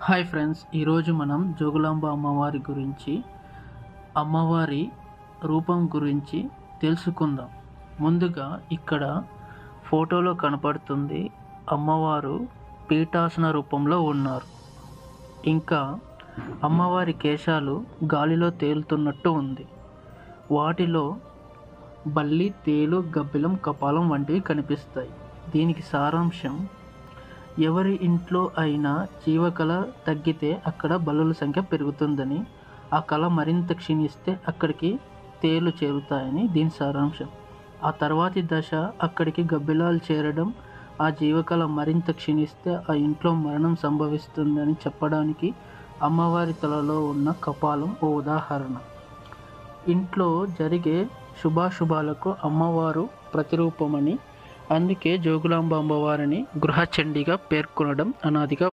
Hi friends, ఈరోజు మనం జోగులాంబ అమ్మవారి గురించి, అమ్మవారి రూపం గురించి తెలుసుకుందాం. ముందుగా ఇక్కడ ఫోటోలో కనపడుతుంది అమ్మవారు పీఠాసన రూపంలో ఉన్నారు. ఇంకా అమ్మవారి కేశాలు గాలిలో తేలుతున్నట్టు ఉంది. వాటిలో బల్లి, తేలు, గబ్బిలం, కపాలం వంటివి కనిపిస్తాయి. దీనికి సారాంశం, ఎవరి ఇంట్లో అయినా జీవకళ తగ్గితే అక్కడ బల్లుల సంఖ్య పెరుగుతుందని, ఆ కళ మరింత క్షీణిస్తే అక్కడికి తేలు చేరుతాయని దీని సారాంశం. ఆ తర్వాతి దశ అక్కడికి గబ్బిలాలు చేరడం, ఆ జీవకళ మరింత క్షీణిస్తే ఆ ఇంట్లో మరణం సంభవిస్తుందని చెప్పడానికి అమ్మవారి తలలో ఉన్న కపాలం ఓ ఉదాహరణ. ఇంట్లో జరిగే శుభాశుభాలకు అమ్మవారు ప్రతిరూపమని, అందుకే జోగులాంబ అమ్మవారిని గృహచండిగా పేర్కొనడం అనాదిగా